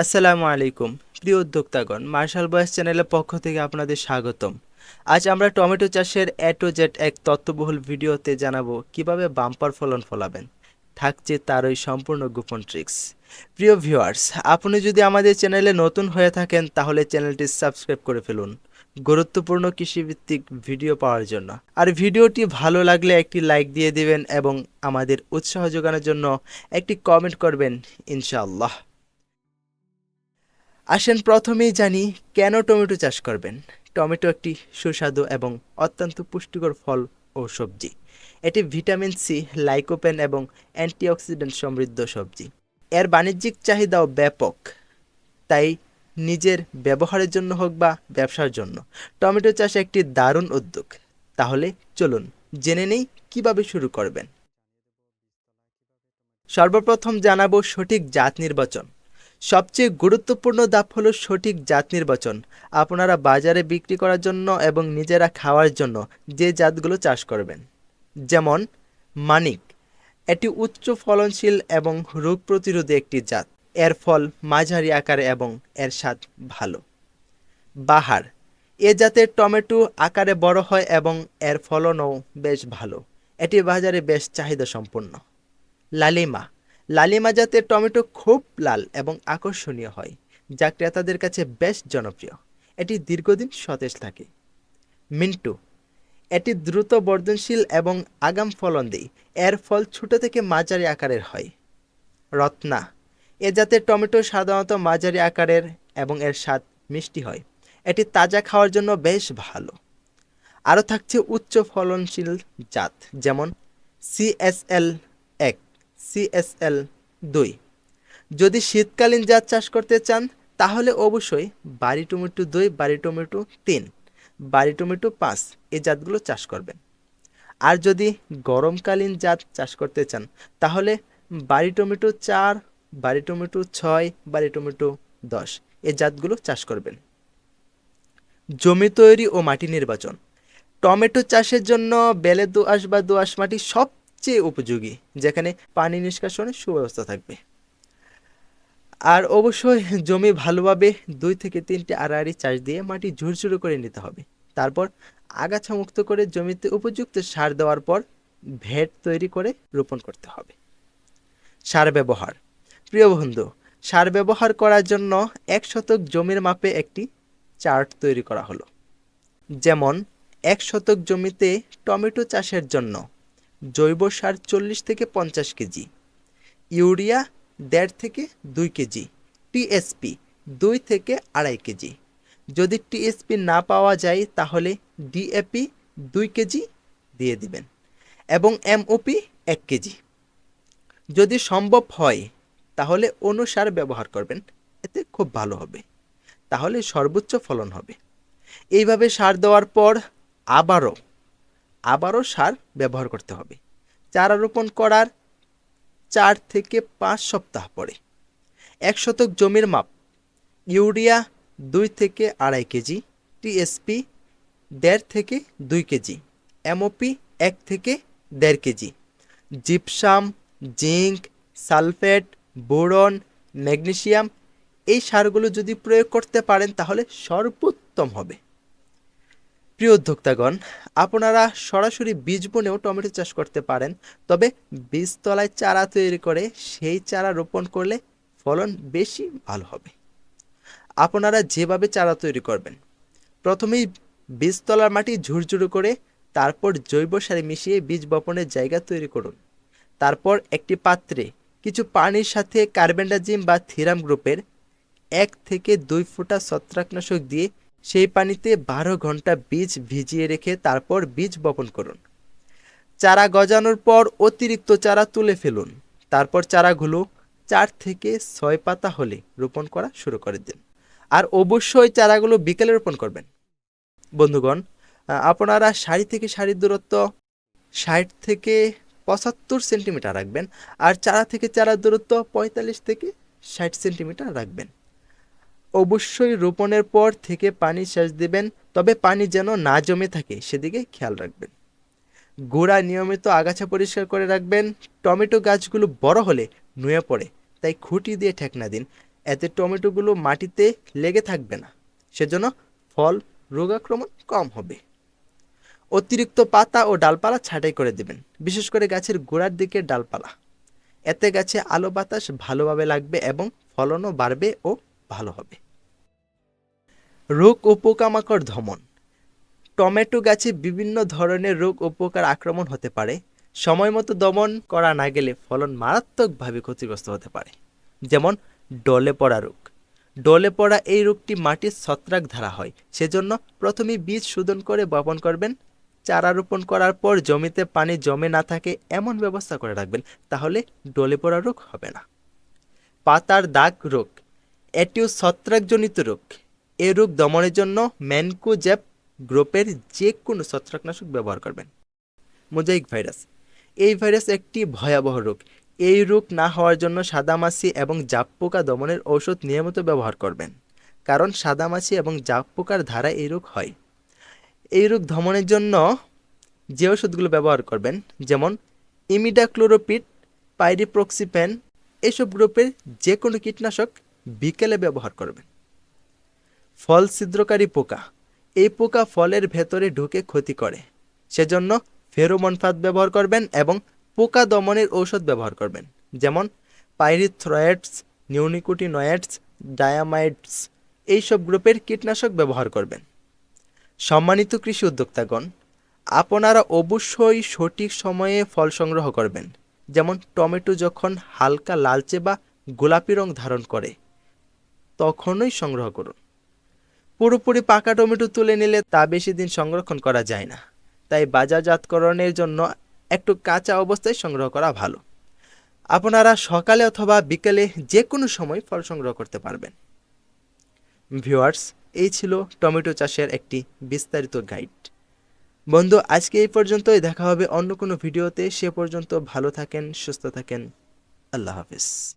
আসসালামু আলাইকুম প্রিয় উদ্যোক্তাগণ, মার্শাল বয়েস চ্যানেলের পক্ষ থেকে আপনাদের স্বাগতম। আজ আমরা টমেটো চাষের এ টু জেড এক তথ্যবহুল ভিডিওতে জানাবো কিভাবে বাম্পার ফলন ফলাবেন। থাকছে তারই সম্পূর্ণ গোপন ট্রিক্স। প্রিয় ভিউয়ার্স, আপনি যদি আমাদের চ্যানেলে নতুন হয়ে থাকেন তাহলে চ্যানেলটি সাবস্ক্রাইব করে ফেলুন গুরুত্বপূর্ণ কৃষিভিত্তিক ভিডিও পাওয়ার জন্য। আর ভিডিওটি ভালো লাগলে একটি লাইক দিয়ে দিবেন এবং আমাদের উৎসাহ যোগানোর জন্য একটি কমেন্ট করবেন ইনশাআল্লাহ। আসেন প্রথমেই জানি কেন টমেটো চাষ করবেন। টমেটো একটি সুস্বাদু এবং অত্যন্ত পুষ্টিকর ফল ও সবজি। এটি ভিটামিন সি, লাইকোপেন এবং অ্যান্টিঅক্সিডেন্ট সমৃদ্ধ সবজি। এর বাণিজ্যিক চাহিদাও ব্যাপক, তাই নিজের ব্যবহারের জন্য হোক বা ব্যবসার জন্য টমেটো চাষ একটি দারুণ উদ্যোগ। তাহলে চলুন জেনে নেই কিভাবে শুরু করবেন। সর্বপ্রথম জানাবো সঠিক জাত নির্বাচন। সবচেয়ে গুরুত্বপূর্ণ ধাপ হলো সঠিক জাত নির্বাচন। আপনারা বাজারে বিক্রি করার জন্য এবং নিজেরা খাওয়ার জন্য যে জাতগুলো চাষ করবেন, যেমন মানিক, এটি উচ্চ ফলনশীল এবং রোগ প্রতিরোধী একটি জাত। এর ফল মাঝারি আকারে এবং এর স্বাদ ভালো। বাহার, এ জাতের টমেটো আকারে বড় হয় এবং এর ফলনও বেশ ভালো। এটি বাজারে বেশ চাহিদা সম্পন্ন। লালিমা, লালিমা জাতের টমেটো খুব লাল এবং আকর্ষণীয় হয়, যা ক্রেতাদের কাছে বেশ জনপ্রিয়। এটি দীর্ঘদিন সতেজ থাকে। মিন্টু, এটি দ্রুত বর্ধনশীল এবং আগাম ফলন দেয়। এর ফল ছোট থেকে মাঝারি আকারের হয়। রত্না, এ জাতের টমেটো সাধারণত মাঝারি আকারের এবং এর স্বাদ মিষ্টি হয়। এটি তাজা খাওয়ার জন্য বেশ ভালো। আরও থাকছে উচ্চ ফলনশীল জাত, যেমন সিএসএল 1, সিএসএল 2। যদি শীতকালীন জাত চাষ করতে চান তাহলে অবশ্যই বাড়ি টমেটো 2, বাড়ি টমেটো 3, বাড়ি টমেটো 5 এই জাতগুলো চাষ করবেন। আর যদি গরমকালীন জাত চাষ করতে চান তাহলে বাড়ি টমেটো 4, বাড়ি টমেটো 6, বাড়ি টমেটো 10 এই জাতগুলো চাষ করবেন। জমি তৈরি ও মাটি নির্বাচন। টমেটো চাষের জন্য বেলে দোআঁশ বা দোআঁশ মাটি সবচেয়ে উপযোগী, যেখানে পানি নিষ্কাশনের সুব্যবস্থা থাকবে। আর অবশ্যই জমি ভালোভাবে 2 থেকে 3টি আড়াআড়ি চাষ দিয়ে মাটি ঝুরঝুরে করে নিতে হবে। তারপর আগাছা মুক্ত করে জমিতে উপযুক্ত সার দেওয়ার পর ভেট তৈরি করে রোপণ করতে হবে। সার ব্যবহার। প্রিয় বন্ধু, সার ব্যবহার করার জন্য 1 শতক জমির মাপে একটি চার্ট তৈরি করা হলো। যেমন 1 শতক জমিতে টমেটো চাষের জন্য জৈব সার 40 থেকে 50 কেজি, ইউরিয়া 1.5 থেকে 2 কেজি, টিএসপি 2 থেকে 2.5 কেজি। যদি টিএসপি না পাওয়া যায় তাহলে ডিএপি 2 কেজি দিয়ে দিবেন এবং এমওপি 1 কেজি। যদি সম্ভব হয় তাহলে অনুসার ব্যবহার করবেন, এতে খুব ভালো হবে, তাহলে সর্বোচ্চ ফলন হবে। এইভাবে সার দেওয়ার পর আবারও সার ব্যবহার করতে হবে। চারা রোপণ করার 4 থেকে 5 সপ্তাহ পরে 1 শতক জমির মাপ: ইউরিয়া 2 থেকে 2.5 কেজি, টিএসপি 1.5 থেকে 2 কেজি, এমওপি 1 থেকে 1.5 KG. Gypsum, zinc, sulphate, boron, magnesium এই সারগুলো যদি প্রয়োগ করতে পারেন তাহলে সর্বোত্তম হবে। প্রিয় উদ্যোক্তাগণ, আপনারা সরাসরি বীজ বুনেও টমেটো চাষ করতে পারেন, তবে বীজতলায় চারা তৈরি করে সেই চারা রোপণ করলে ফলন বেশি ভালো হবে। আপনারা যেভাবে চারা তৈরি করবেন, প্রথমেই বীজতলার মাটি ঝুরঝুরে করে তারপর জৈব সার মিশিয়ে বীজ বপনের জায়গা তৈরি করুন। তারপর একটি পাত্রে কিছু পানির সাথে কার্বেন্ডাজিম বা থিরাম গ্রুপের 1 থেকে 2 ফোঁটা ছত্রাকনাশক দিয়ে সেই পানিতে 12 ঘন্টা বীজ ভিজিয়ে রেখে তারপর বীজ বপন করুন। চারা গজানোর পর অতিরিক্ত চারা তুলে ফেলুন। তারপর চারাগুলো 4 থেকে 6 পাতা হলে রোপণ করা শুরু করে দিন। আর অবশ্যই চারাগুলো বিকেলে রোপণ করবেন। বন্ধুগণ, আপনারা সারি থেকে সারির দূরত্ব 60 থেকে 75 সেন্টিমিটার রাখবেন, আর চারা থেকে চারার দূরত্ব 45 থেকে 60 সেন্টিমিটার রাখবেন। অবশ্যই রোপণের পর থেকে পানি সেচ দেবেন, তবে পানি যেন না জমে থাকে সেদিকে খেয়াল রাখবেন। গোড়া নিয়মিত আগাছা পরিষ্কার করে রাখবেন। টমেটো গাছগুলো বড় হলে নুয়ে পড়ে, তাই খুঁটি দিয়ে ঠেকনা দিন এতে টমেটোগুলো মাটিতে লেগে থাকবে না, সেজন্য ফল রোগ আক্রমণ কম হবে। অতিরিক্ত পাতা ও ডালপালা ছাঁটাই করে দেবেন, বিশেষ করে গাছের গোড়ার দিকের ডালপালা। এতে গাছে আলো বাতাস ভালোভাবে লাগবে এবং ফলনও বাড়বে ও ভালো হবে। রোগ ও পোকামাকড় দমন। টমেটো গাছে বিভিন্ন ধরনের রোগ ও পোকার আক্রমণ হতে পারে। সময়মতো দমন করা না গেলে ফলন মারাত্মকভাবে ক্ষতিগ্রস্ত হতে পারে। যেমন ডলে পড়া রোগ। ডলে পড়া এই রোগটি মাটির ছত্রাক দ্বারা হয়, সেজন্য প্রথমে বীজ শোধন করে বপন করবেন। চারা রোপণ করার পর জমিতে পানি জমে না থাকে এমন ব্যবস্থা করে রাখবেন, তাহলে ডলে পড়া রোগ হবে না। পাতার দাগ রোগ, এটিও ছত্রাকজনিত রোগ। এই রোগ দমনের জন্য ম্যানকোজেব গ্রুপের যে কোনো ছত্রাকনাশক ব্যবহার করবেন। মোজাইক ভাইরাস, এই ভাইরাস একটি ভয়াবহ রোগ। এই রোগ না হওয়ার জন্য সাদামাছি এবং জাপ পোকা দমনের ঔষধ নিয়মিত ব্যবহার করবেন, কারণ সাদামাছি এবং জাপ পোকার দ্বারা এই রোগ হয়। এই রোগ দমনের জন্য যে ওষুধগুলো ব্যবহার করবেন, যেমন ইমিডাক্লোরোপিড, পাইরিপ্রক্সিপ্যান, এইসব গ্রুপের যে কোনো কীটনাশক বিকেলে ব্যবহার করবেন। ফল ছিদ্রকারী পোকা, এই পোকা ফলের ভেতরে ঢুকে ক্ষতি করে, সেজন্য ফেরোমন ফাঁদ ব্যবহার করবেন এবং পোকা দমনের ঔষধ ব্যবহার করবেন, যেমন পাইরিথ্রয়েডস, নিউনিকোটিনয়েডস, ডায়ামাইডস, এইসব গ্রুপের কীটনাশক ব্যবহার করবেন। সম্মানিত কৃষি উদ্যোক্তাগণ, আপনারা অবশ্যই সঠিক সময়ে ফল সংগ্রহ করবেন। যেমন টমেটো যখন হালকা লালচে বা গোলাপি রং ধারণ করে তখনই সংগ্রহ করুন। পুরোপুরি পাকা টমেটো তুলে নিলে তা বেশি দিন সংরক্ষণ করা যায় না, তাই বাজারজাতকরণের জন্য একটু কাঁচা অবস্থায় সংগ্রহ করা ভালো। আপনারা সকালে অথবা বিকেলে যে কোনো সময় ফল সংগ্রহ করতে পারবেন। ভিউয়ার্স, এই ছিল টমেটো চাষের একটি বিস্তারিত গাইড। বন্ধু, আজকে এই পর্যন্তই, দেখা হবে অন্য কোনো ভিডিওতে। সে পর্যন্ত ভালো থাকেন, সুস্থ থাকেন। আল্লাহ হাফেজ।